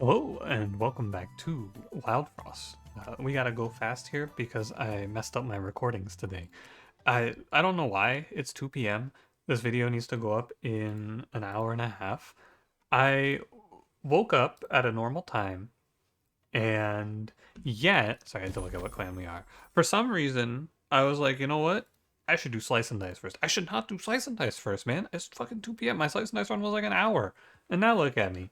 Hello and welcome back to Wildfrost. We gotta go fast here because I messed up my recordings today. I don't know why it's 2 p.m. This video needs to go up in an hour and a half. I woke up at a normal time and yet, sorry, I had to look at what clan we are. For some reason, I was like, you know what? I should do slice and dice first. I should not do slice and dice first, man. It's fucking 2 p.m. My slice and dice run was like an hour. And now look at me.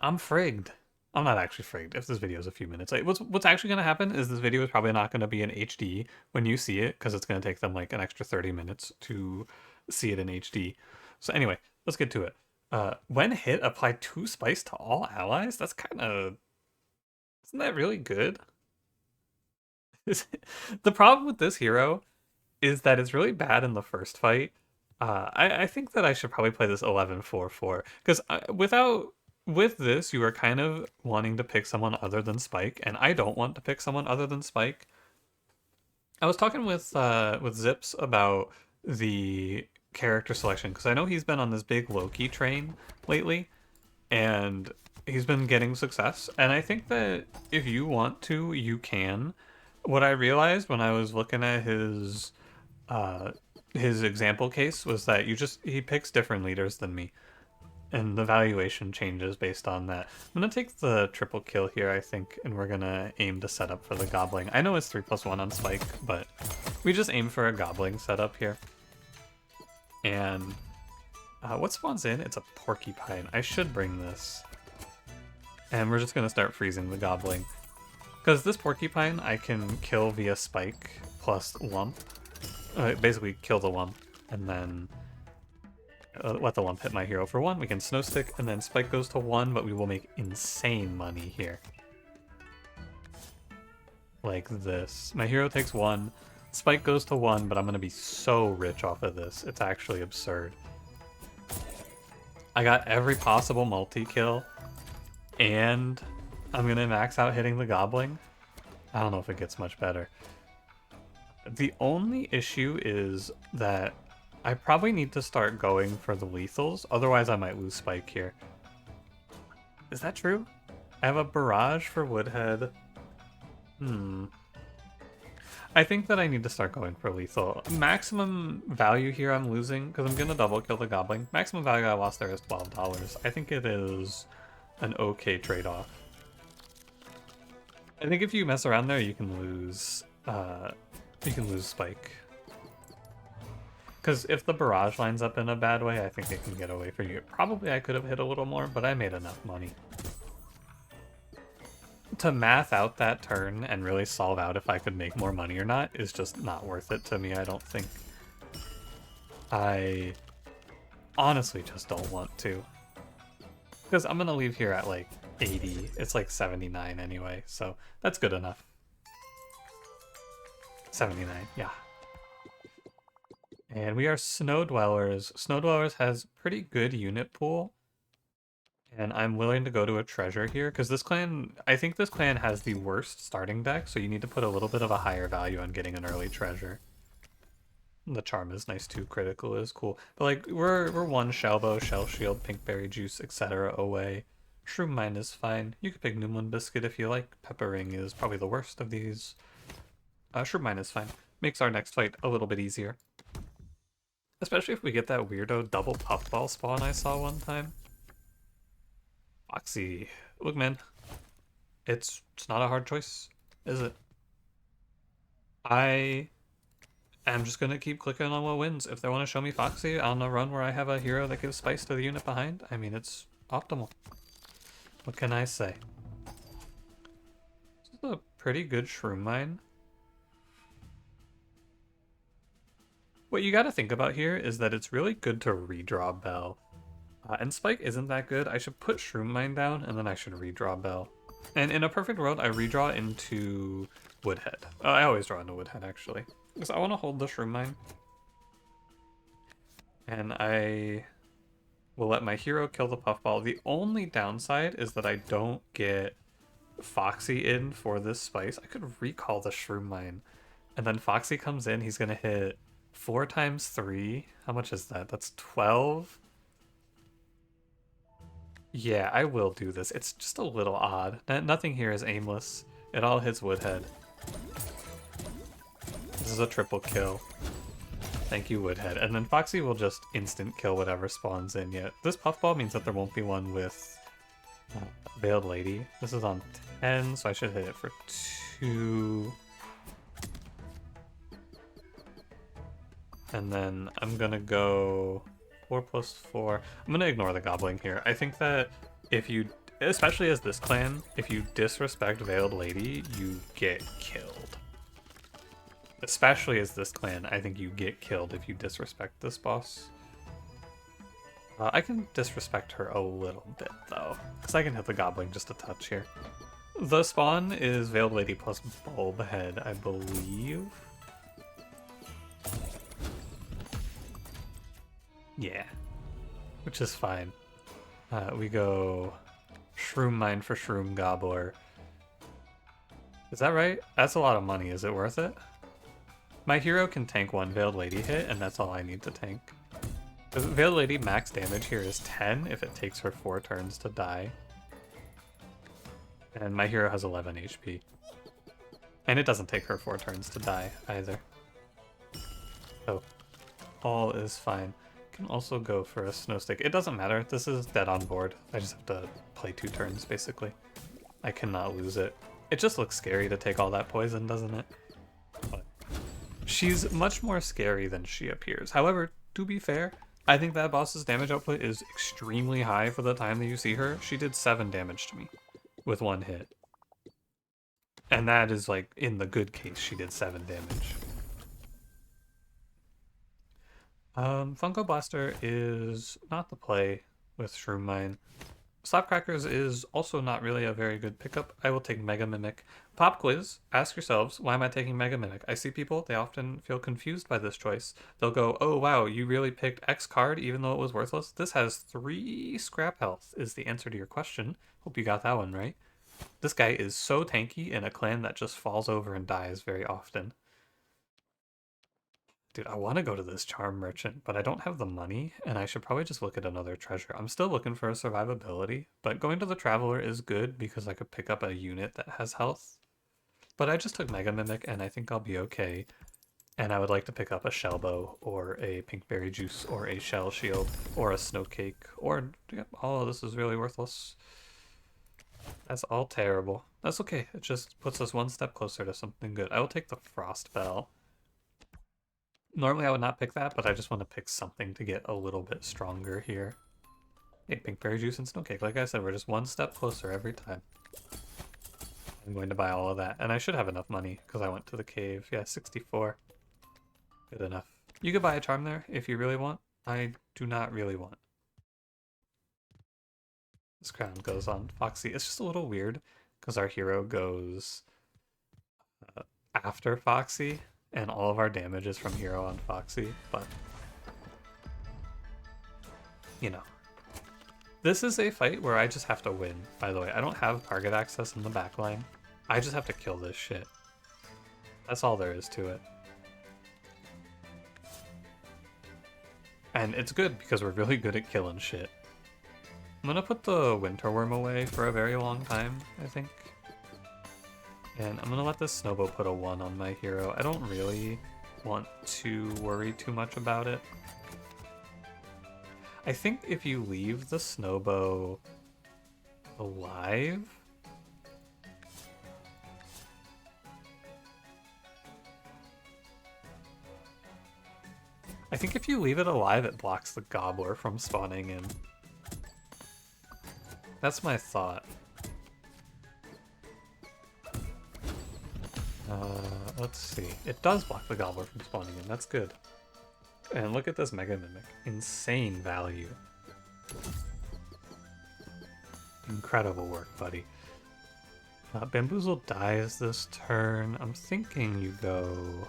I'm frigged. I'm not actually frigged if this video is a few minutes late. What's actually going to happen is this video is probably not going to be in HD when you see it because it's going to take them like an extra 30 minutes to see it in HD. So anyway, let's get to it. When hit, apply 2 spice to all allies. That's kind of... Isn't that really good? The problem with this hero is that it's really bad in the first fight. I think that I should probably play this 11-4-4 because with this you are kind of wanting to pick someone other than Spike, and I don't want to pick someone other than Spike. I was talking with Zips about the character selection because I know he's been on this big Loki train lately, and he's been getting success. And I think that if you want to, you can. What I realized when I was looking at uh, his example case was that he picks different leaders than me, and the valuation changes based on that. I'm gonna take the triple kill here, I think, and we're gonna aim to set up for the gobbling. I know it's 3+1 on Spike, but we just aim for a gobbling setup here. And what spawns in? It's a porcupine. I should bring this. And we're just gonna start freezing the gobbling. Because this porcupine I can kill via Spike plus lump. Basically kill the lump and then let the lump hit my hero for 1. We can snow stick and then Spike goes to 1, but we will make insane money here. Like this. My hero takes 1, Spike goes to 1, but I'm going to be so rich off of this. It's actually absurd. I got every possible multi-kill, and I'm going to max out hitting the gobbling. I don't know if it gets much better. The only issue is that I probably need to start going for the lethals, otherwise I might lose Spike here. Is that true? I have a barrage for Woodhead. I think that I need to start going for lethal. Maximum value here I'm losing, because I'm going to double kill the gobbling. Maximum value I lost there is $12. I think it is an okay trade-off. I think if you mess around there, you can lose Spike. Because if the barrage lines up in a bad way, I think it can get away from you. Probably I could have hit a little more, but I made enough money. To math out that turn and really solve out if I could make more money or not is just not worth it to me, I don't think. I honestly just don't want to. Because I'm going to leave here at like 80. It's like 79 anyway, so that's good enough. 79, yeah. And we are Snow Dwellers. Snow Dwellers has pretty good unit pool. And I'm willing to go to a treasure here, because this clan, I think this clan has the worst starting deck, so you need to put a little bit of a higher value on getting an early treasure. The charm is nice too, critical is cool. But like, we're 1 Shellbow, Shell Shield, Pinkberry Juice, etc. away. Shroom Mine is fine. You could pick Noomlin Biscuit if you like. Pepper Ring is probably the worst of these. Shroom Mine is fine. Makes our next fight a little bit easier. Especially if we get that weirdo double puffball spawn I saw one time. Foxee. Look, man. It's not a hard choice, is it? I am just going to keep clicking on what wins. If they want to show me Foxee on a run where I have a hero that gives spice to the unit behind, I mean, it's optimal. What can I say? This is a pretty good Shroom Mine. What you got to think about here is that it's really good to redraw Bell. And Spike isn't that good. I should put Shroom Mine down, and then I should redraw Bell. And in a perfect world, I redraw into Woodhead. I always draw into Woodhead, actually. Because I want to hold the Shroom Mine. And I will let my hero kill the Puffball. The only downside is that I don't get Foxee in for this spice. I could recall the Shroom Mine. And then Foxee comes in, he's going to hit 4 times 3. How much is that? That's 12. Yeah, I will do this. It's just a little odd. Nothing here is aimless. It all hits Woodhead. This is a triple kill. Thank you, Woodhead. And then Foxy will just instant kill whatever spawns in. Yeah, this puffball means that there won't be one with Veiled Lady. This is on 10, so I should hit it for 2. And then I'm gonna go 4 plus 4. I'm gonna ignore the gobbling here. I think that if you, especially as this clan, if you disrespect Veiled Lady, you get killed. Especially as this clan, I think you get killed if you disrespect this boss. I can disrespect her a little bit, though, because I can hit the gobbling just a touch here. The spawn is Veiled Lady plus Bulb Head, I believe. Yeah, which is fine. We go Shroom Mine for Shroom Gobbler. Is that right? That's a lot of money. Is it worth it? My hero can tank 1 Veiled Lady hit, and that's all I need to tank. The Veiled Lady max damage here is 10 if it takes her 4 turns to die. And my hero has 11 HP. And it doesn't take her 4 turns to die either. So, all is fine. Can also go for a snow stick. It doesn't matter. This is dead on board. I just have to play 2 turns, basically. I cannot lose it. It just looks scary to take all that poison, doesn't it? But she's much more scary than she appears. However, to be fair, I think that boss's damage output is extremely high for the time that you see her. She did 7 damage to me with 1 hit. And that is like, in the good case, she did 7 damage. Funko Blaster is not the play with Shroom Mine. Slapcrackers is also not really a very good pickup. I will take Mega Mimic. Pop quiz, ask yourselves, why am I taking Mega Mimic? I see people, they often feel confused by this choice. They'll go, oh wow, you really picked X card even though it was worthless? This has 3 scrap health is the answer to your question. Hope you got that one right. This guy is so tanky in a clan that just falls over and dies very often. Dude, I want to go to this charm merchant, but I don't have the money, and I should probably just look at another treasure. I'm still looking for a survivability, but going to the traveler is good because I could pick up a unit that has health. But I just took Mega Mimic, and I think I'll be okay. And I would like to pick up a shell bow, or a pinkberry juice, or a shell shield, or a snow cake, or all of this is really worthless. That's all terrible. That's okay. It just puts us 1 step closer to something good. I will take the Frost Bell. Normally I would not pick that, but I just want to pick something to get a little bit stronger here. Hey, pinkberry juice and snow cake. Like I said, we're just 1 step closer every time. I'm going to buy all of that. And I should have enough money because I went to the cave. Yeah, 64. Good enough. You could buy a charm there if you really want. I do not really want. This crown goes on Foxy. It's just a little weird because our hero goes after Foxy. And all of our damage is from hero on Foxy, but you know. This is a fight where I just have to win, by the way. I don't have target access in the backline. I just have to kill this shit. That's all there is to it. And it's good because we're really good at killing shit. I'm gonna put the winter worm away for a very long time, I think. And I'm gonna let this snowbow put a 1 on my hero. I don't really want to worry too much about it. I think if you leave the snowbow alive, I think if you leave it alive, it blocks the gobbler from spawning in. That's my thought. Let's see. It does block the gobbler from spawning in. That's good. And look at this Mega Mimic. Insane value. Incredible work, buddy. Bamboozle dies this turn. I'm thinking you go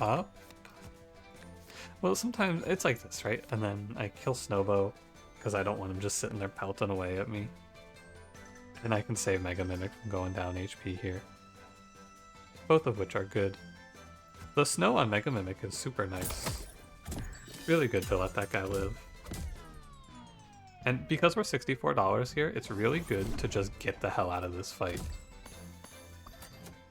up. Well, sometimes it's like this, right? And then I kill Snowbow because I don't want him just sitting there pelting away at me. And I can save Mega Mimic from going down HP here. Both of which are good. The snow on Mega Mimic is super nice. Really good to let that guy live. And because we're $64 here, it's really good to just get the hell out of this fight.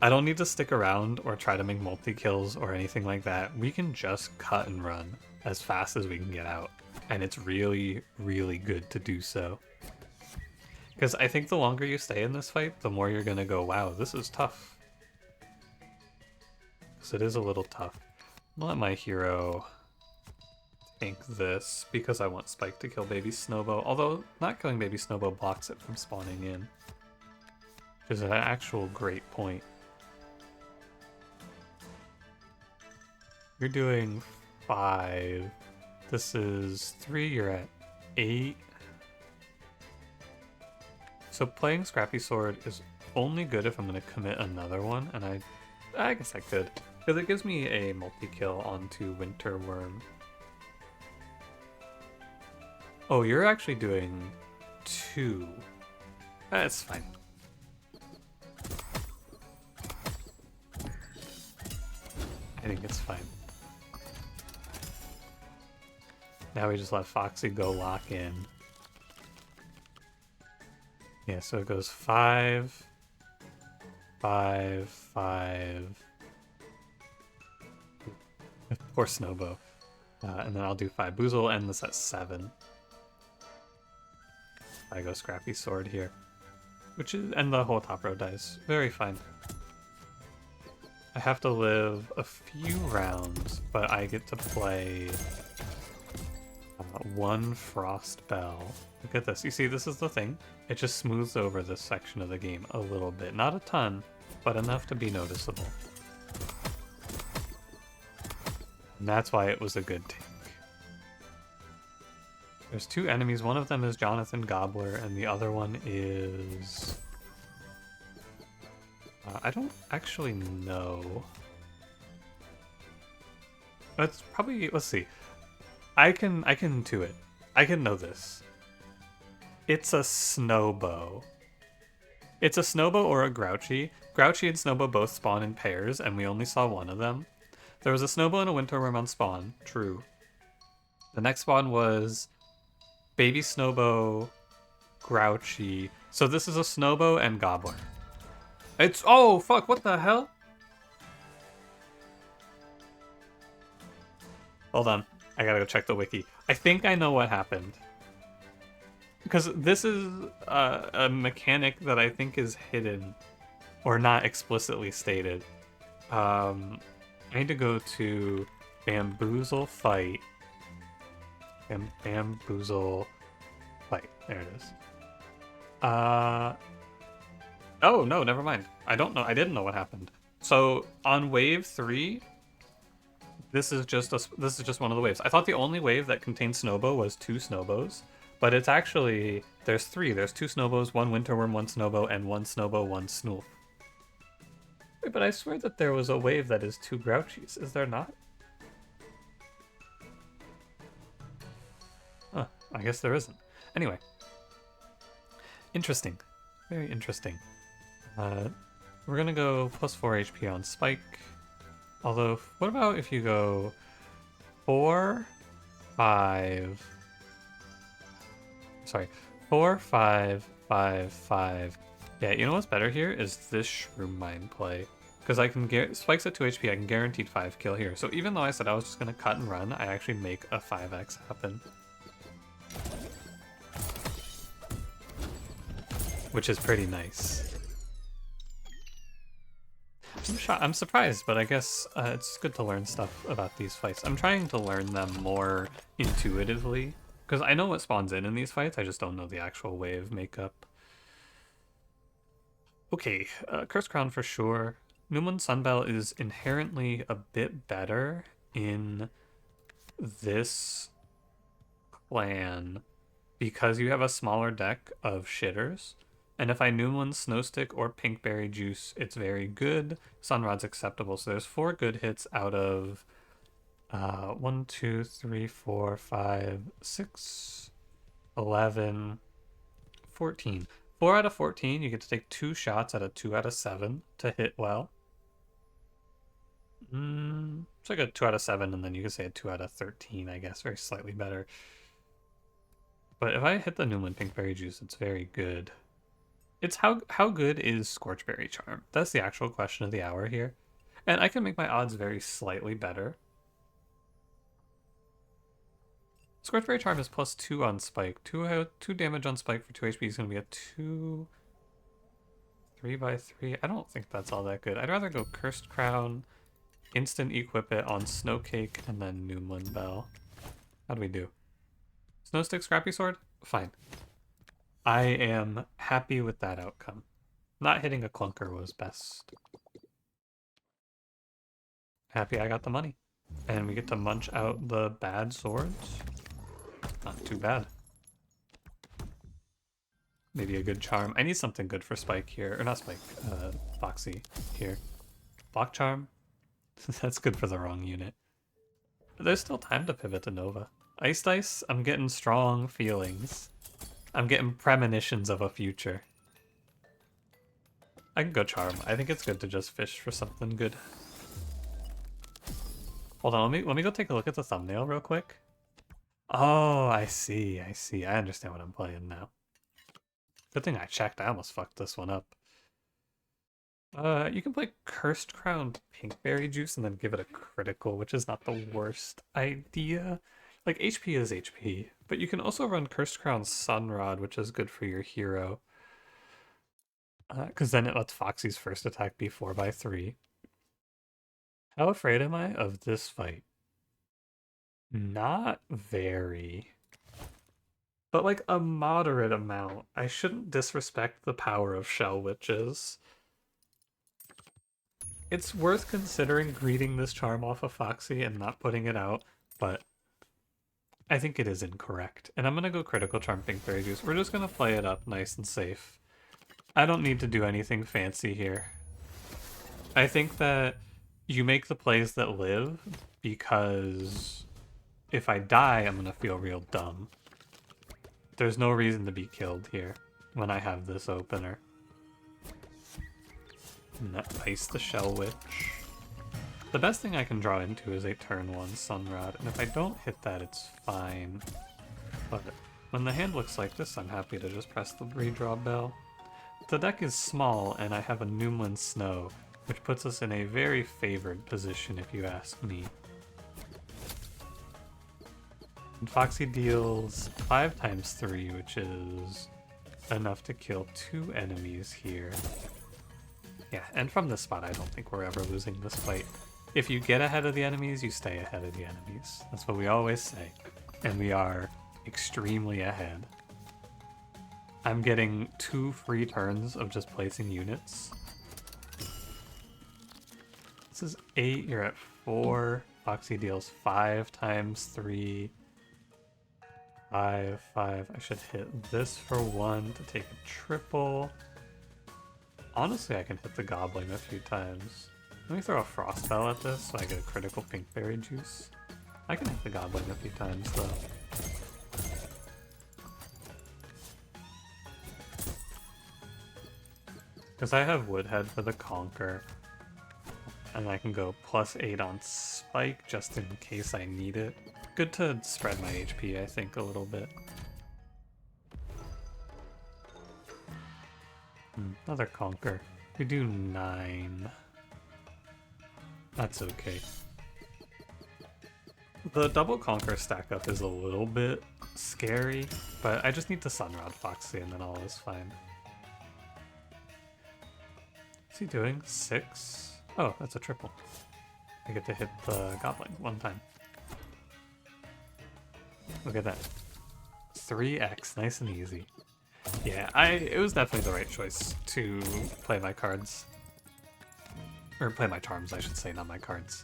I don't need to stick around or try to make multi-kills or anything like that. We can just cut and run as fast as we can get out. And it's really, really good to do so. Because I think the longer you stay in this fight, the more you're going to go, wow, this is tough. Because it is a little tough. I'm gonna let my hero tank this because I want Spike to kill Baby Snowbow. Although, not killing Baby Snowbow blocks it from spawning in. Which is an actual great point. You're doing 5. This is 3, you're at 8. So playing Scrappy Sword is only good if I'm going to commit another one, and I guess I could. Because it gives me a multi-kill onto Winter Worm. Oh, you're actually doing 2. That's fine. I think it's fine. Now we just let Foxy go lock in. Yeah, so it goes 5, 5, 5. Poor Snowbow. And then I'll do 5. Booze will end this at 7. I go Scrappy Sword here. Which is, and the whole top row dies. Very fine. I have to live a few rounds, but I get to play 1 Frost Bell. Look at this. You see, this is the thing. It just smooths over this section of the game a little bit. Not a ton, but enough to be noticeable. And that's why it was a good tank. There's 2 enemies. One of them is Jonathan Gobbler, and the other one is... I don't actually know. It's probably... Let's see. I can do it. I can know this. It's a Snowbow. It's a Snowbow or a Grouchy. Grouchy and Snowbow both spawn in pairs, and we only saw one of them. There was a Snowbow and a Winter Worm on spawn. True. The next spawn was Baby Snowbow, Grouchy. So this is a Snowbow and Gobbler. It's... Oh, fuck, what the hell? Hold on. I gotta go check the wiki. I think I know what happened. Because this is a mechanic that I think is hidden. Or not explicitly stated. I need to go to Bamboozle Fight. Bamboozle Fight. There it is. Oh, no, never mind. I don't know. I didn't know what happened. So, on wave 3, this is just one of the waves. I thought the only wave that contained Snowbow was 2 Snowbows, but it's actually... There's 3. There's 2 Snowbows, 1 Winter Worm, 1 Snowbow, and 1 Snowbow, 1 Snoof. Wait, but I swear that there was a wave that is 2 Grouchies. Is there not? Huh, I guess there isn't. Anyway. Interesting. Very interesting. We're gonna go plus 4 HP on Spike. Although, what about if you go 4, 5... Sorry, 4, 5, 5, 5. Yeah, you know what's better here is this Shroom Mine play. Because I can get Spike's at 2 HP, I can guaranteed 5 kill here. So even though I said I was just gonna cut and run, I actually make a 5x happen. Which is pretty nice. I'm surprised, but I guess it's good to learn stuff about these fights. I'm trying to learn them more intuitively, because I know what spawns in these fights, I just don't know the actual wave makeup. Okay, Curse Crown for sure. New Moon Sunbell is inherently a bit better in this clan because you have a smaller deck of shitters. And if I New Moon Snowstick or Pinkberry Juice, it's very good. Sunrod's acceptable. So there's 4 good hits out of 1, 2, 3, 4, 5, 6, 11, 14. 4 out of 14, you get to take 2 shots out of 2 out of 7 to hit well. It's like a 2 out of 7, and then you can say a 2 out of 13, I guess. Very slightly better. But if I hit the Newman Pinkberry Juice, it's very good. It's how good is Scorchberry Charm? That's the actual question of the hour here. And I can make my odds very slightly better. Scorchberry Charm is +2 on Spike. 2 damage on Spike for 2 HP is going to be a 2... 3x3. I don't think that's all that good. I'd rather go Cursed Crown, instant equip it on Snowcake, and then Noomlin Bell. How do we do? Snowstick, Scrappy Sword? Fine. I am happy with that outcome. Not hitting a clunker was best. Happy I got the money. And we get to munch out the bad swords. Not too bad. Maybe a good charm. I need something good for Spike here. Or not Spike, Foxy here. Block Charm? That's good for the wrong unit. But there's still time to pivot to Nova. Ice Dice, I'm getting strong feelings. I'm getting premonitions of a future. I can go Charm. I think it's good to just fish for something good. Hold on, let me go take a look at the thumbnail real quick. Oh, I see. I understand what I'm playing now. Good thing I checked. I almost fucked this one up. You can play Cursed Crown Pinkberry Juice and then give it a critical, which is not the worst idea. Like, HP is HP, but you can also run Cursed Crown Sunrod, which is good for your hero. Because then it lets Foxy's first attack be 4x3. How afraid am I of this fight? Not very. But like a moderate amount. I shouldn't disrespect the power of Shell Witches. It's worth considering greeting this charm off of Foxy and not putting it out, but I think it is incorrect. And I'm going to go Critical Charm Pinkberry Juice. We're just going to play it up nice and safe. I don't need to do anything fancy here. I think that you make the plays that live, because if I die, I'm going to feel real dumb. There's no reason to be killed here when I have this opener. Ice the Shell Witch. The best thing I can draw into is a turn 1 Sunrod, and if I don't hit that, it's fine. But when the hand looks like this, I'm happy to just press the redraw bell. The deck is small, and I have a Noomlin Snow, which puts us in a very favored position if you ask me. And Foxy deals 5 times 3, which is enough to kill 2 enemies here. Yeah, and from this spot, I don't think we're ever losing this fight. If you get ahead of the enemies, you stay ahead of the enemies. That's what we always say. And we are extremely ahead. I'm getting 2 free turns of just placing units. This is 8, you're at 4. Foxy deals 5 times 3. 5. I should hit this for 1 to take a triple. Honestly, I can hit the Goblin a few times. Let me throw a Frost Spell at this so I get a critical Pinkberry Juice. I can hit the Goblin a few times though. Because I have Woodhead for the Conquer. And I can go +8 on Spike just in case I need it. Good to spread my HP, I think, a little bit. Another Conquer. We do 9. That's okay. The double Conquer stack up is a little bit scary, but I just need to Sunrod Foxy and then all is fine. What's he doing? 6? Oh, that's a triple. I get to hit the Goblin 1 time. Look at that. 3x, nice and easy. Yeah, it was definitely the right choice to play my cards. Or play my charms, I should say, not my cards.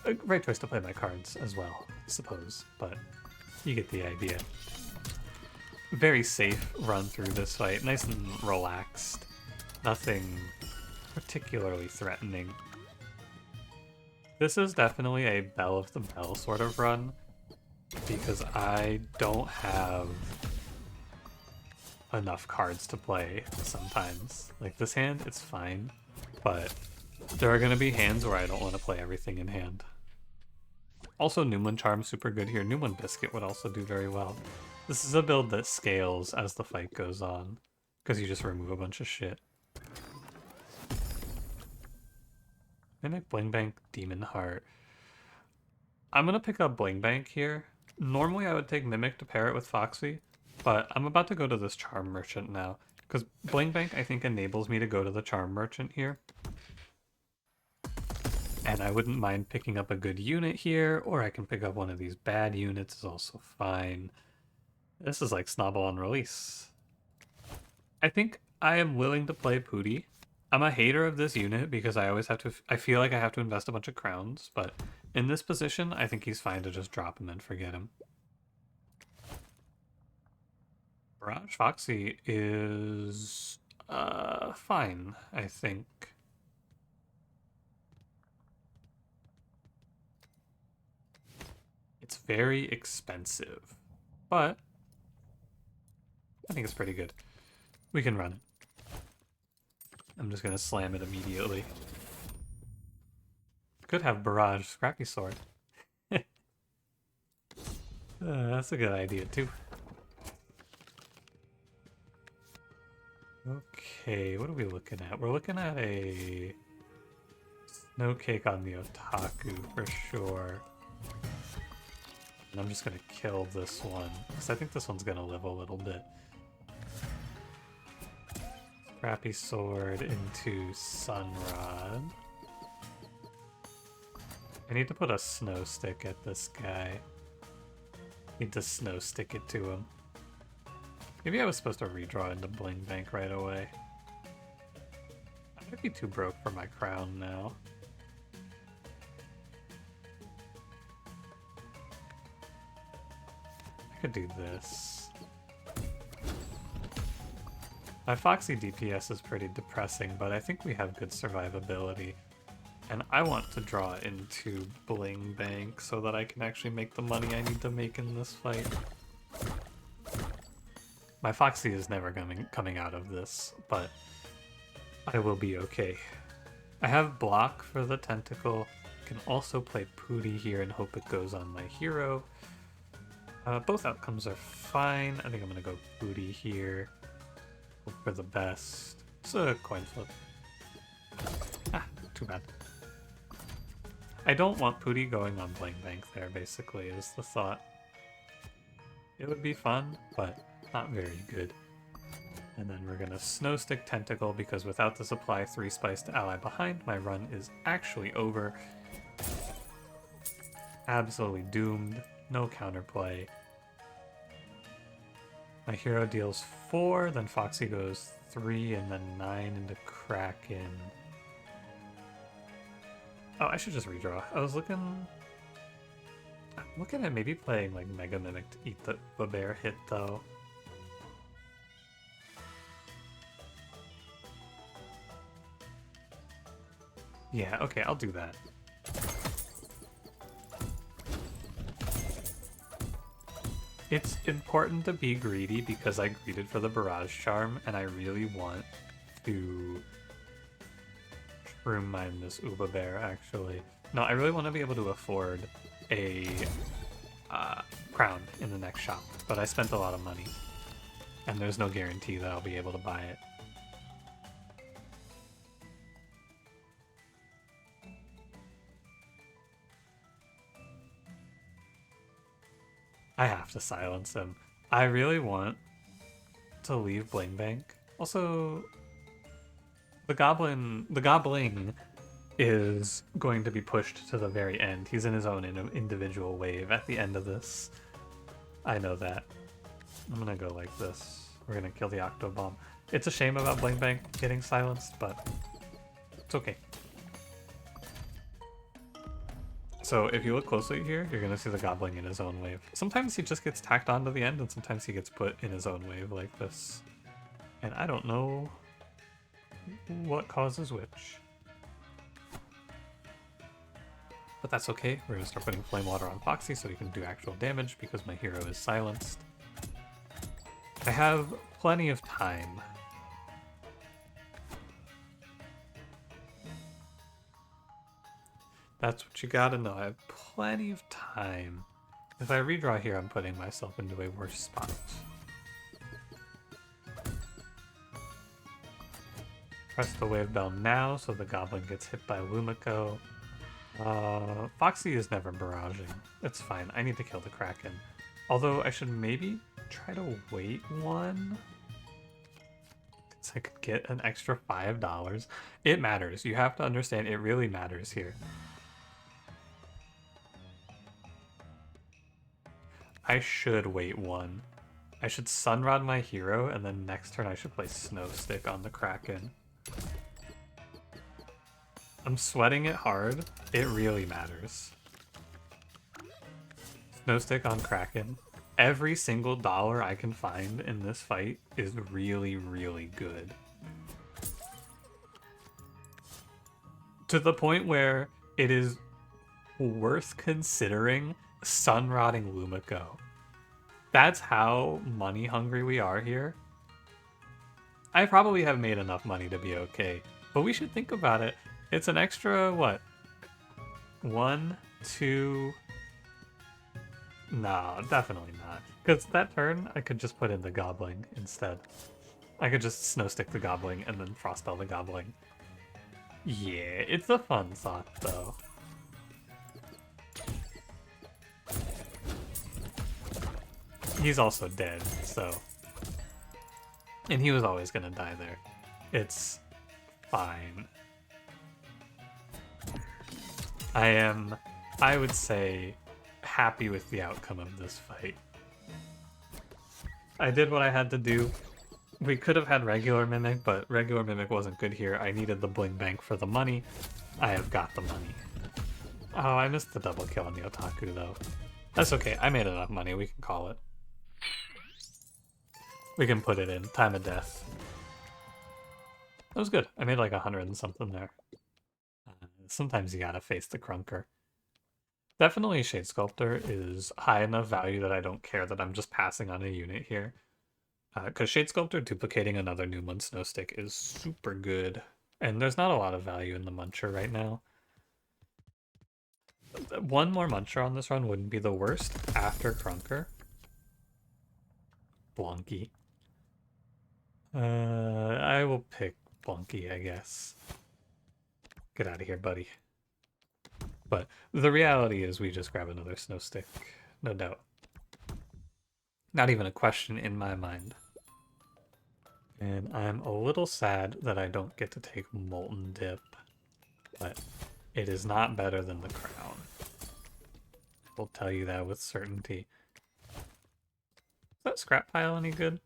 A right choice to play my cards as well, I suppose, but you get the idea. Very safe run through this fight, nice and relaxed. Nothing particularly threatening. This is definitely a Bell of the Bell sort of run, because I don't have enough cards to play sometimes. Like this hand, it's fine, but there are going to be hands where I don't want to play everything in hand. Also, Noomlin Charm super good here. Noomlin Biscuit would also do very well. This is a build that scales as the fight goes on, because you just remove a bunch of shit. Mimic, Bling Bank, Demon Heart. I'm gonna pick up Bling Bank here. Normally I would take Mimic to pair it with Foxy, but I'm about to go to this Charm Merchant now, because Bling Bank I think enables me to go to the Charm Merchant here. And I wouldn't mind picking up a good unit here, or I can pick up one of these bad units is also fine. This is like Snobble on release. I think I am willing to play Pooty. I'm a hater of this unit because I always have to, I feel like I have to invest a bunch of crowns, but in this position, I think he's fine to just drop him and forget him. Barrage Foxy is fine, I think. It's very expensive, but I think it's pretty good. We can run it. I'm just gonna slam it immediately. Could have Barrage Scrappy Sword. That's a good idea too. Okay, what are we looking at? We're looking at a Snow Cake on the Otaku for sure. And I'm just gonna kill this one, because I think this one's gonna live a little bit. Scrappy Sword into Sunrod. I need to put a Snow Stick at this guy. Need to Snow Stick it to him. Maybe I was supposed to redraw into Bling Bank right away. I might be too broke for my crown now. I could do this. My Foxy DPS is pretty depressing, but I think we have good survivability. And I want to draw into Bling Bank so that I can actually make the money I need to make in this fight. My Foxy is never coming out of this, but I will be okay. I have block for the tentacle. Can also play Pooty here and hope it goes on my hero. Both outcomes are fine. I think I'm gonna go Pooty here. Hope for the best. It's a coin flip. Ah, too bad. I don't want Pooty going on Bling Bank there, basically, is the thought. It would be fun, but not very good. And then we're gonna Snow Stick Tentacle, because without the supply 3 spice to ally behind, my run is actually over. Absolutely doomed. No counterplay. My hero deals 4, then Foxy goes 3, and then 9 into Kraken. Oh, I should just redraw. I'm looking at maybe playing like Mega Mimic to eat the bear hit though. Yeah, okay, I'll do that. It's important to be greedy because I greeded for the Barrage Charm and I really want to Shroom mine this Uba Bear actually. No, I really want to be able to afford a crown in the next shop, but I spent a lot of money and there's no guarantee that I'll be able to buy it. I have to silence him. I really want to leave Bling Bank. Also, the Goblin is going to be pushed to the very end. He's in his own individual wave at the end of this. I know that. I'm gonna go like this. We're gonna kill the Octobomb. It's a shame about Bling Bank getting silenced, but it's okay. So if you look closely here, you're gonna see the Goblin in his own wave. Sometimes he just gets tacked on to the end, and sometimes he gets put in his own wave like this. And I don't know what causes which. But that's okay. We're gonna start putting Flame Water on Foxy so he can do actual damage because my hero is silenced. I have plenty of time. That's what you gotta know. I have plenty of time If I redraw here, I'm putting myself into a worse spot. Press the wave bell now so the goblin gets hit by Lumiko. Foxy is never barraging. It's fine. I need to kill the Kraken. Although I should maybe try to wait one. So I could get an extra $5. It matters. You have to understand it really matters here. I should wait one. I should Sunrod my hero, and then next turn I should play Snow Stick on the Kraken. I'm sweating it hard. It really matters. Snow Stick on Kraken. Every single dollar I can find in this fight is really, really good. To the point where it is worth considering Sunrodding Lumiko. That's how money hungry we are here. I probably have made enough money to be okay, but we should think about it. It's an extra, what? 1, 2... No, definitely not. Because that turn, I could just put in the Gobbling instead. I could just Snow Stick the Gobbling and then Frostbell the Gobbling. Yeah, it's a fun thought, though. He's also dead, so... And he was always gonna die there. It's fine. I would say, happy with the outcome of this fight. I did what I had to do. We could have had regular Mimic, but regular Mimic wasn't good here. I needed the Bling Bank for the money. I have got the money. Oh, I missed the double kill on the Otaku, though. That's okay. I made enough money. We can call it. We can put it in. Time of death. That was good. I made like 100 and something there. Sometimes you gotta face the Crunker. Definitely Shade Sculptor is high enough value that I don't care that I'm just passing on a unit here. Because Shade Sculptor duplicating another New Moon Snow Stick is super good. And there's not a lot of value in the Muncher right now. One more Muncher on this run wouldn't be the worst after Crunker. Blonky. I will pick Blonky, I guess. Get out of here, buddy. But the reality is we just grab another Snow Stick, no doubt. Not even a question in my mind. And I'm a little sad that I don't get to take Molten Dip, but it is not better than the Crown. We'll tell you that with certainty. Is that scrap pile any good?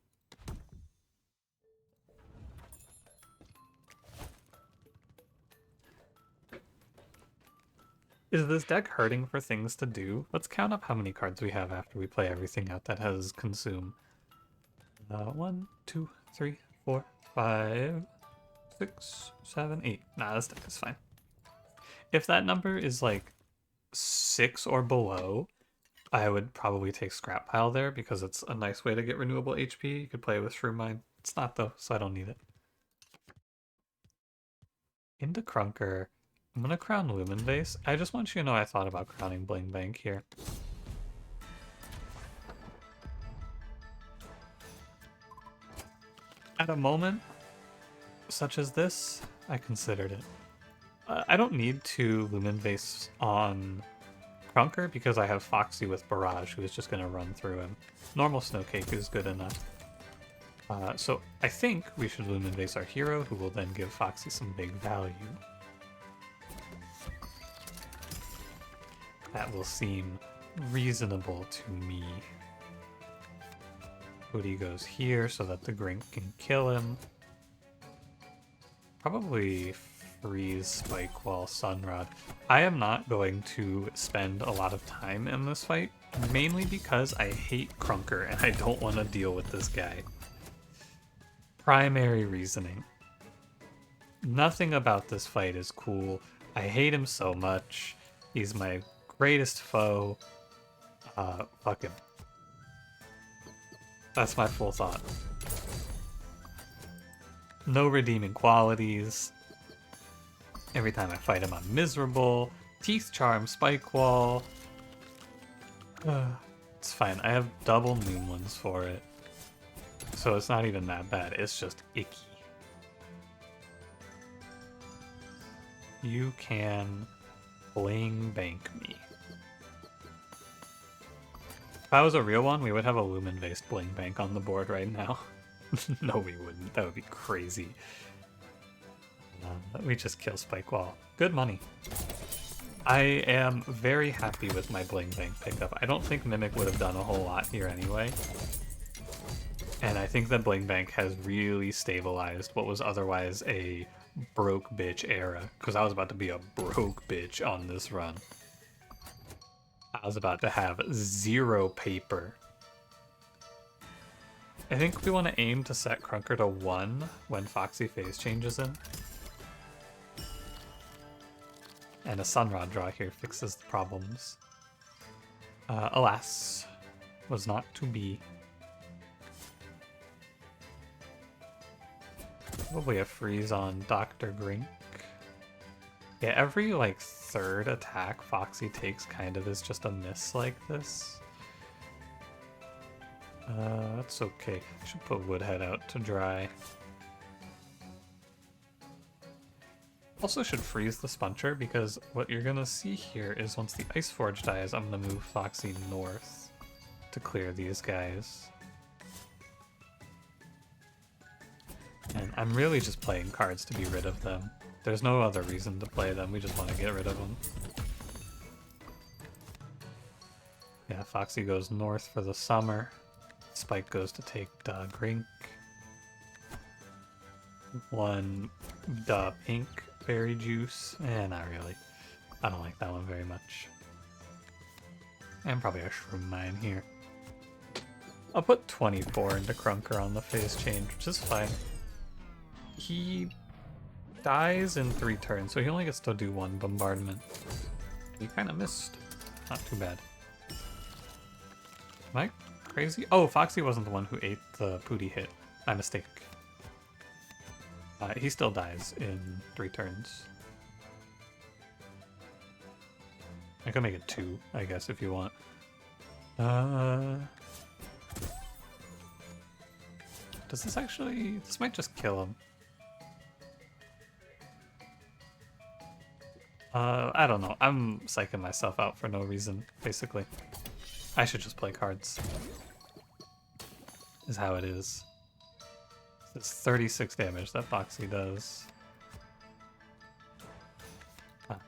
Is this deck hurting for things to do? Let's count up how many cards we have after we play everything out that has consume. 1, 2, 3, 4, 5, 6, 7, 8. Nah, this deck is fine. If that number is like 6 or below, I would probably take Scrap Pile there because it's a nice way to get renewable HP. You could play with Shroom Mine. It's not though, so I don't need it. Into Crunker. I'm gonna crown Lumen Vase. I just want you to know I thought about crowning Bling Bank here. At a moment such as this, I considered it. I don't need to Lumen Vase on Crunker because I have Foxy with Barrage who is just gonna run through him. Normal Snowcake is good enough. So I think we should Lumen Vase our hero who will then give Foxy some big value. That will seem reasonable to me. Hootie goes here so that the Grink can kill him. Probably freeze Spike Wall Sunrod. I am not going to spend a lot of time in this fight, mainly because I hate Crunker and I don't want to deal with this guy. Primary reasoning. Nothing about this fight is cool. I hate him so much. He's my greatest foe. Fuck him. That's my full thought. No redeeming qualities. Every time I fight him, I'm miserable. Teeth Charm, Spike Wall. It's fine. I have double moon ones for it. So it's not even that bad. It's just icky. You can bling bank me. If I was a real one, we would have a lumen-based bling bank on the board right now. No, we wouldn't. That would be crazy. We just kill Spike Wall. Good money. I am very happy with my bling bank pickup. I don't think Mimic would have done a whole lot here anyway. And I think that bling bank has really stabilized what was otherwise a broke bitch era. Because I was about to be a broke bitch on this run. I was about to have 0 paper. I think we want to aim to set Crunker to 1 when Foxy phase changes in. And a Sunrod draw here fixes the problems. Alas, was not to be. Probably a freeze on Dr. Grink. Yeah, every like 3rd attack Foxy takes kind of is just a miss like this. That's okay. I should put Woodhead out to dry. Also should freeze the Spuncher because what you're gonna see here is once the Ice Forge dies, I'm gonna move Foxy north to clear these guys. And I'm really just playing cards to be rid of them. There's no other reason to play them, we just want to get rid of them. Yeah, Foxy goes north for the summer. Spike goes to take Grink. 1 pink berry juice. Not really. I don't like that one very much. And probably a Shroom Mine here. I'll put 24 into Crunker on the phase change, which is fine. He dies in 3 turns, so he only gets to do 1 bombardment. He kind of missed. Not too bad. Am I crazy? Oh, Foxy wasn't the one who ate the Pooty hit. My mistake. He still dies in 3 turns. I could make it 2, I guess, if you want. Does this actually... This might just kill him. I don't know. I'm psyching myself out for no reason, basically. I should just play cards. Is how it is. It's 36 damage that Foxy does.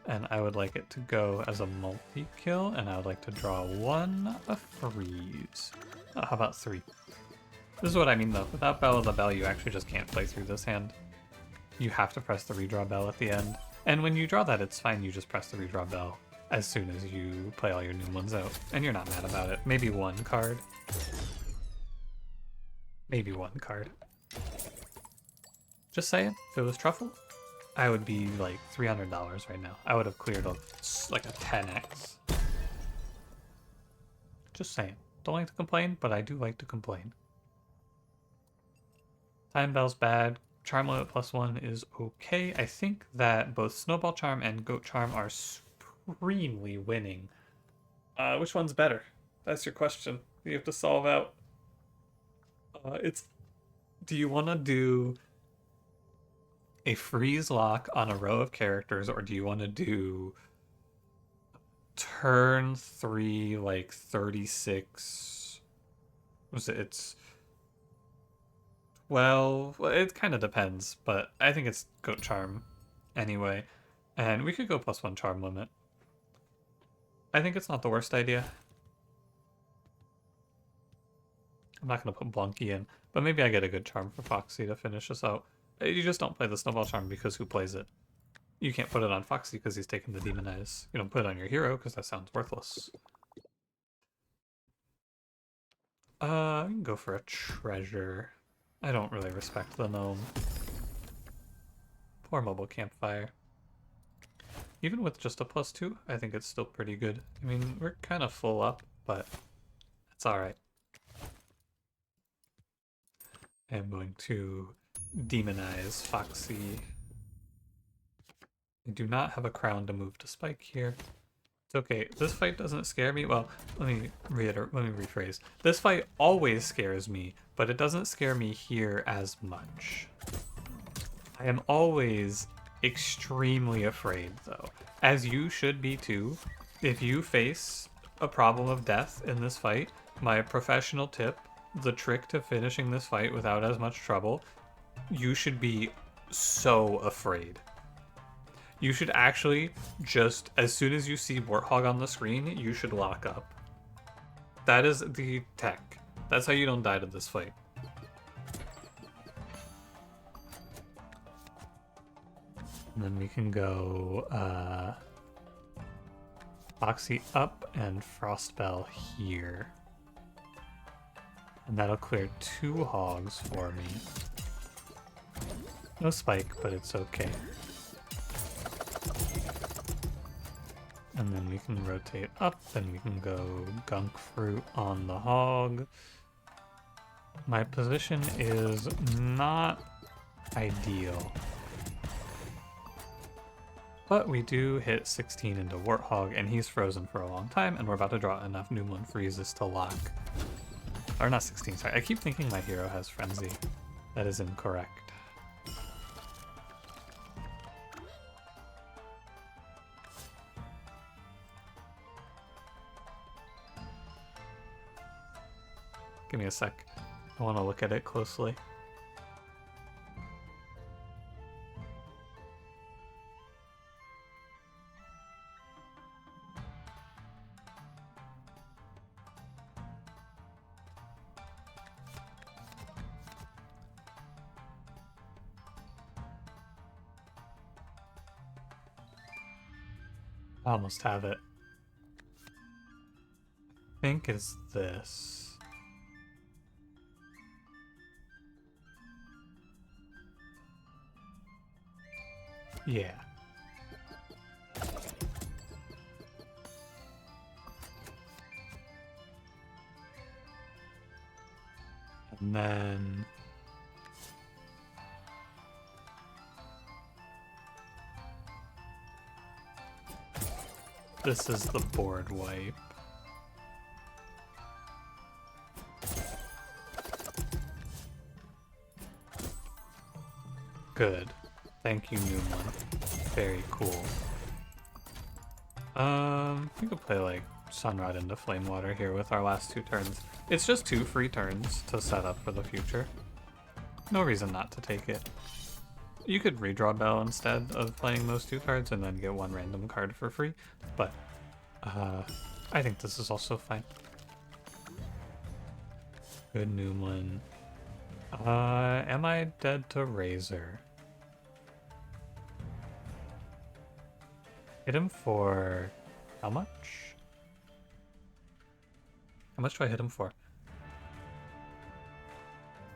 And I would like it to go as a multi-kill, and I would like to draw 1 a freeze. How about 3? This is what I mean though. Without Bell of the Bell, you actually just can't play through this hand. You have to press the redraw bell at the end. And when you draw that, it's fine. You just press the redraw bell as soon as you play all your new ones out. And you're not mad about it. Maybe 1 card. Maybe 1 card. Just saying, if it was Truffle, I would be like $300 right now. I would have cleared like a 10x. Just saying. Don't like to complain, but I do like to complain. Time Bell's bad. Charm Limit +1 is okay. I think that both Snowball Charm and Goat Charm are supremely winning. Which one's better? That's your question. You have to solve out. Do you want to do a freeze lock on a row of characters, or do you want to do turn 3, like 36? Was it? It's 12. Well, it kind of depends, but I think it's Goat Charm anyway. And we could go +1 Charm Limit. I think it's not the worst idea. I'm not going to put Blunky in, but maybe I get a good charm for Foxy to finish us out. You just don't play the Snowball Charm because who plays it? You can't put it on Foxy because he's taken the Demonize. You don't put it on your hero because that sounds worthless. We can go for a Treasure. I don't really respect the Gnome. Poor Mobile Campfire. Even with just a +2, I think it's still pretty good. I mean, we're kind of full up, but it's alright. I'm going to demonize Foxy. I do not have a crown to move to Spike here. It's okay. This fight doesn't scare me. Well, let me reiterate, let me rephrase. This fight always scares me, but it doesn't scare me here as much. I am always extremely afraid, though, as you should be too. If you face a problem of death in this fight, my professional tip, the trick to finishing this fight without as much trouble, you should be so afraid. You should actually just, as soon as you see Warthog on the screen, you should lock up. That is the tech. That's how you don't die to this fight. And then we can go Foxy up and Frostbell here. And that'll clear 2 hogs for me. No spike, but it's okay. And then we can rotate up, and we can go Gunk Fruit on the hog. My position is not ideal. But we do hit 16 into Warthog, and he's frozen for a long time, and we're about to draw enough Noomlin Freezes to lock. Or not 16, sorry. I keep thinking my hero has Frenzy. That is incorrect. Give me a sec. I want to look at it closely. I almost have it. I think it's this. Yeah. And then this is the board wipe. Good. Thank you, Noomlin. Very cool. We could play like Sunrod into Flame Water here with our last 2 turns. It's just 2 free turns to set up for the future. No reason not to take it. You could redraw Bell instead of playing those 2 cards and then get 1 random card for free, but I think this is also fine. Good Noomlin. Am I dead to Razor? Hit him for how much? How much do I hit him for?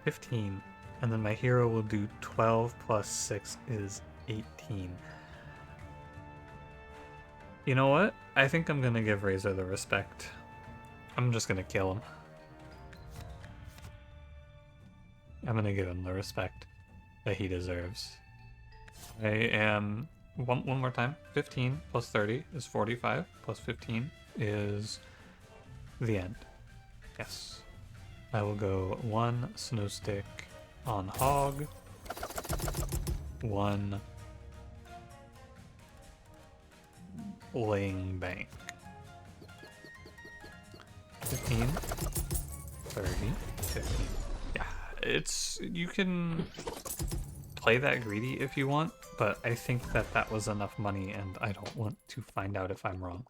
15. And then my hero will do 12 plus 6 is 18. You know what? I think I'm gonna give Razor the respect. I'm just gonna kill him. I'm gonna give him the respect that he deserves. I am... One more time. 15 plus 30 is 45. Plus 15 is the end. Yes. I will go 1 snow stick on hog. 1 laying bank. 15, 30, 15. Yeah, you can play that greedy if you want, but I think that that was enough money and I don't want to find out if I'm wrong.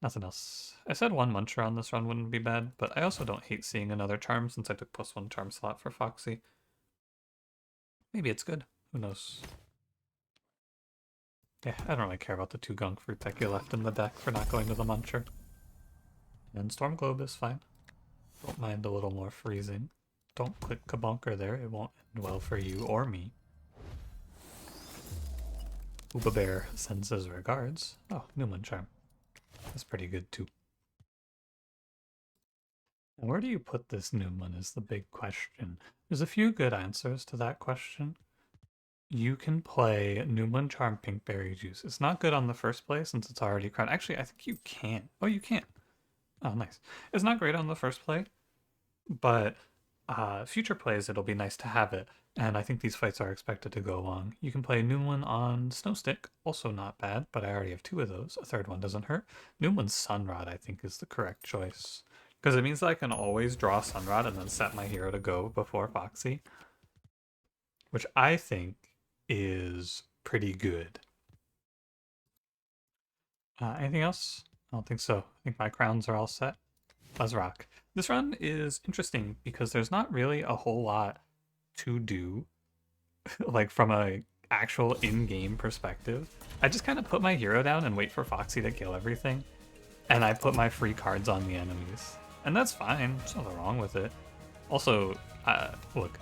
Nothing else. I said 1 Muncher on this run wouldn't be bad, but I also don't hate seeing another charm since I took +1 charm slot for Foxy. Maybe it's good. Who knows? Yeah, I don't really care about the 2 Gunk Fruit that you left in the deck for not going to the Muncher. And Storm Globe is fine. Don't mind a little more freezing. Don't click Kabonker there, it won't end well for you or me. Uba Bear sends his regards. Oh, Newman Charm. That's pretty good too. And where do you put this Newman is the big question. There's a few good answers to that question. you can play Newman Charm Pinkberry Juice. It's not good on the first play since it's already crowned. Actually, I think you can. Oh, you can. Oh, nice. It's not great on the first play, but future plays it'll be nice to have it. And I think these fights are expected to go long. You can play Newman on Snowstick, also not bad, but I already have two of those. A third one doesn't hurt. Newman's Sunrod, I think, is the correct choice. Because it means that I can always draw Sunrod and then set my hero to go before Foxy. Which I think is pretty good. Anything else? I don't think so. I think my crowns are all set. Let's rock. This run is interesting because there's not really a whole lot to do, like from a actual in-game perspective. I just kind of put my hero down and wait for Foxy to kill everything, and I put my free cards on the enemies. And that's fine, there's nothing wrong with it. Also, look,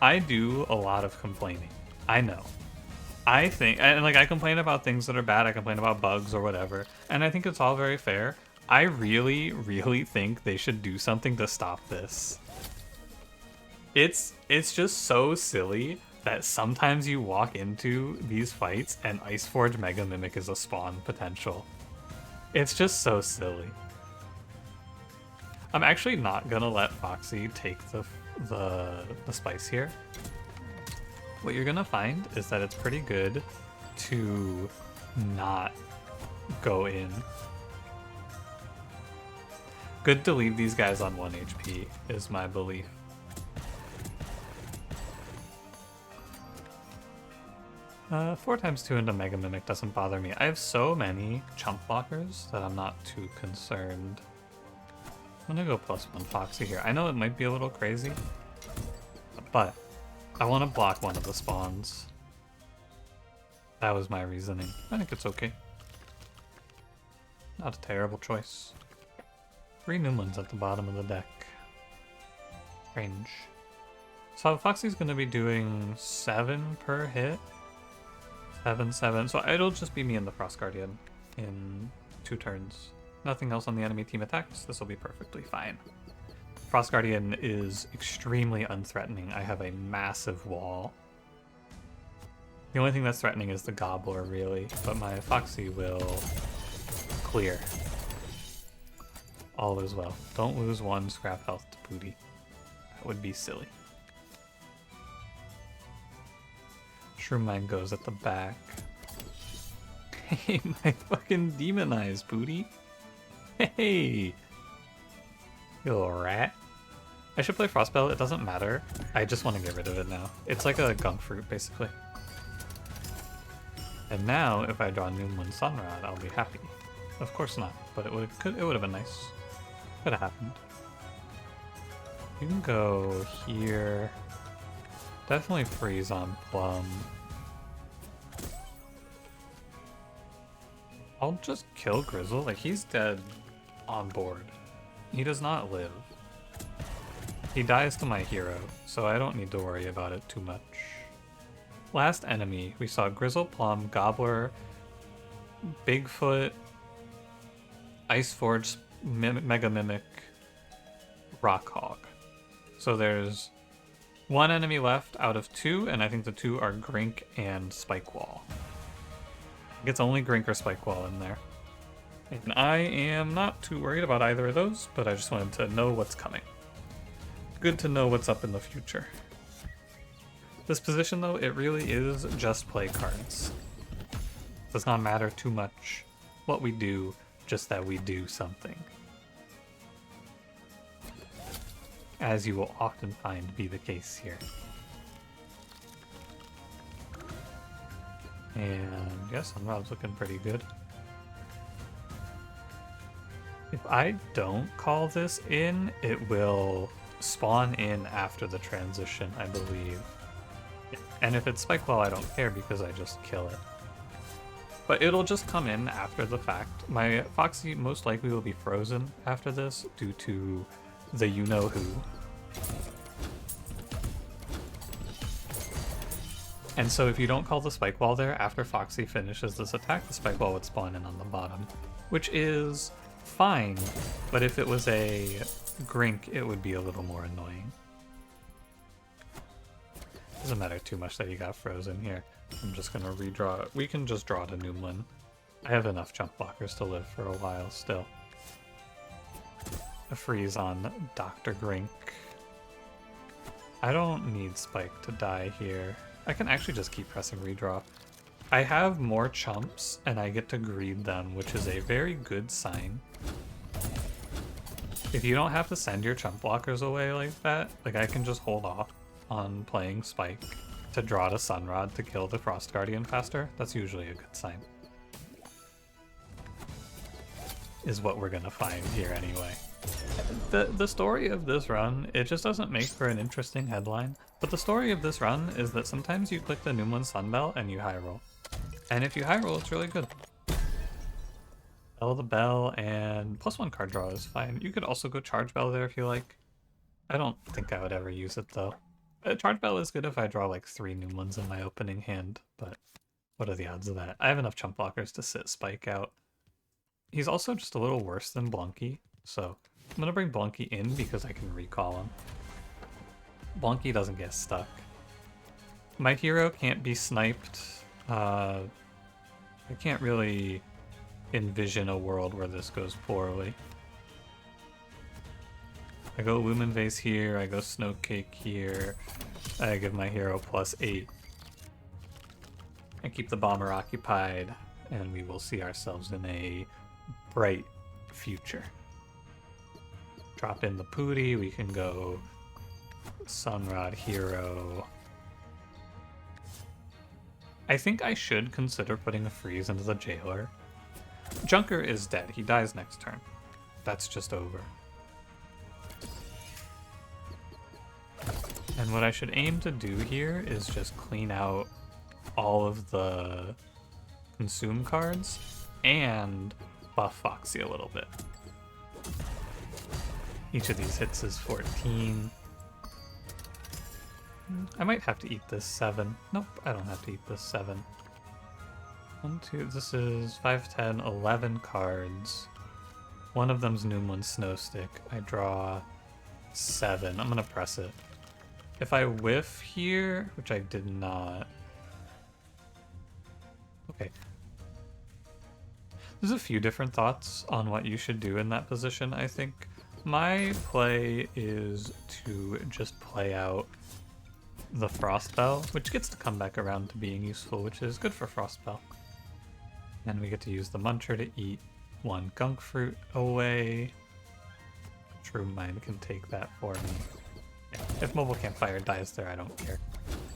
I do a lot of complaining. I know. I think, and like I complain about things that are bad, I complain about bugs or whatever, and I think it's all very fair. I really, really think they should do something to stop this. It's just so silly that sometimes you walk into these fights and Iceforge Mega Mimic is a spawn potential. It's just so silly. I'm actually not gonna let Foxy take the spice here. What you're gonna find is that it's pretty good to not go in. Good to leave these guys on 1 HP is my belief. Uh, 4x2 into Mega Mimic doesn't bother me. I have so many chump blockers that I'm not too concerned. I'm gonna go +1 Foxy here. I know it might be a little crazy, but I want to block one of the spawns. That was my reasoning. I think it's okay. Not a terrible choice. 3 Newmans at the bottom of the deck. Range. So Foxy's going to be doing 7 per hit. 7, 7. So it'll just be me and the Frost Guardian in 2 turns. Nothing else on the enemy team attacks. This will be perfectly fine. Frost Guardian is extremely unthreatening. I have a massive wall. The only thing that's threatening is the Gobbler, really, but my Foxy will clear. All is well. Don't lose 1 scrap health to Booty. That would be silly. Shroom Mine goes at the back. Hey, my fucking demonized Booty. Hey! You little rat. I should play Frostbell, it doesn't matter. I just want to get rid of it now. It's like a gunk fruit, basically. And now, if I draw Newman Sunrod, I'll be happy. Of course not, but it would have been nice. Could have happened. You can go here. Definitely freeze on Plum. I'll just kill Grizzle. Like, he's dead on board. He does not live. He dies to my hero, so I don't need to worry about it too much. Last enemy, we saw Grizzle, Plum, Gobbler, Bigfoot, Iceforge, Mega Mimic, Rockhog. So there's 1 enemy left out of 2, and I think the 2 are Grink and Spike Wall. I think it's only Grink or Spike Wall in there. And I am not too worried about either of those, but I just wanted to know what's coming. Good to know what's up in the future. This position, though, it really is just play cards. Does not matter too much what we do, just that we do something. As you will often find be the case here. And yes, Sunrod's looking pretty good. If I don't call this in, it will spawn in after the transition, I believe. And if it's Spike Wall, I don't care because I just kill it. But it'll just come in after the fact. My Foxy most likely will be frozen after this due to the you-know-who. And so if you don't call the Spike Wall there, after Foxy finishes this attack, the Spike Wall would spawn in on the bottom. Which is fine, but if it was a Grink, it would be a little more annoying. This Doesn't matter too much that he got frozen here. I'm just gonna redraw. We can just draw to Noomlin. I have enough jump blockers to live for a while still. A freeze on Dr. Grink. I don't need Spike to die here. I can actually just keep pressing redraw. I have more chumps and I get to greed them, which is a very good sign. If you don't have to send your chump blockers away like that, like I can just hold off on playing Spike to draw to Sunrod to kill the Frost Guardian faster, that's usually a good sign. Is what we're gonna find here anyway. The story of this run, it just doesn't make for an interesting headline, but the story of this run is that sometimes you click the Noomlin Sunbell and you high roll. And if you high roll, it's really good. Bell the Bell and +1 card draw is fine. You could also go Charge Bell there if you like. I don't think I would ever use it though. Charge Bell is good if I draw like 3 Noomlins in my opening hand, but what are the odds of that? I have enough chump blockers to sit Spike out. He's also just a little worse than Blunky, so I'm gonna bring Blunky in because I can recall him. Blunky doesn't get stuck. My hero can't be sniped. I can't really envision a world where this goes poorly. I go Lumen Vase here, I go Snowcake here, I give my hero +8. I keep the bomber occupied, and we will see ourselves in a bright future. Drop in the Pooty, we can go Sunrod Hero. I think I should consider putting a freeze into the Jailer. Junker is dead, he dies next turn. That's just over. And what I should aim to do here is just clean out all of the consume cards and buff Foxy a little bit. Each of these hits is 14. I might have to eat this 7. Nope, I don't have to eat this 7. 1, 2, this is 5, 10, 11 cards. One of them's Noomlin Snowstick. I draw 7. I'm gonna press it. If I whiff here, which I did not. Okay. There's a few different thoughts on what you should do in that position, I think. My play is to just play out the Frostbell, which gets to come back around to being useful, which is good for Frostbell. And we get to use the Muncher to eat 1 Gunk Fruit away. True Mind can take that for me. Yeah. If Mobile Campfire dies there, I don't care.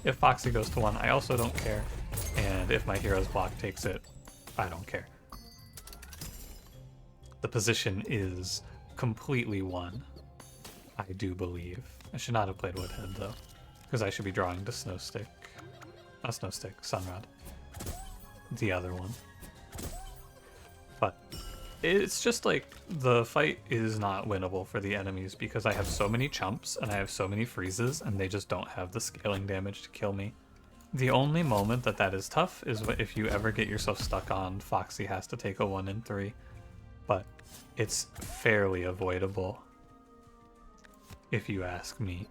If Foxy goes to 1, I also don't care. And if my hero's block takes it, I don't care. The position is completely won, I do believe. I should not have played Woodhead though, because I should be drawing to Snowstick. Not Snowstick, Sunrod. The other one. But it's just like the fight is not winnable for the enemies because I have so many chumps and I have so many freezes and they just don't have the scaling damage to kill me. The only moment that is tough is if you ever get yourself stuck on Foxy has to take a 1 in 3. But it's fairly avoidable, if you ask me.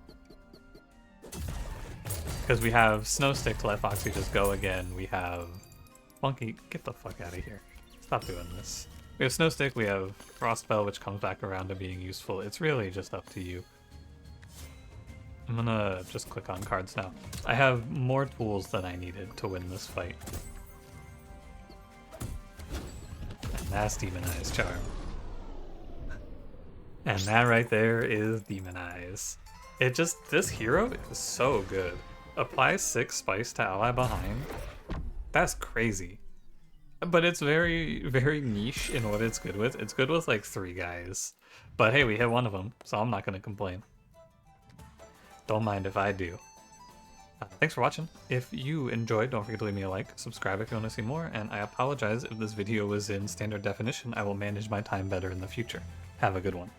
Because we have Snowstick to let Foxy just go again. We have Monkey, get the fuck out of here. Stop doing this. We have Snowstick, we have Frostbell, which comes back around to being useful. It's really just up to you. I'm gonna just click on cards now. I have more tools than I needed to win this fight. And that's Demonize Charm. And that right there is Demonize. It just, this hero is so good. Apply 6 spice to ally behind. That's crazy. But it's very, very niche in what it's good with. It's good with like 3 guys. But hey, we hit one of them, so I'm not gonna complain. Don't mind if I do. Thanks for watching. If you enjoyed, don't forget to leave me a like, subscribe if you want to see more, and I apologize if this video was in standard definition. I will manage my time better in the future. Have a good one.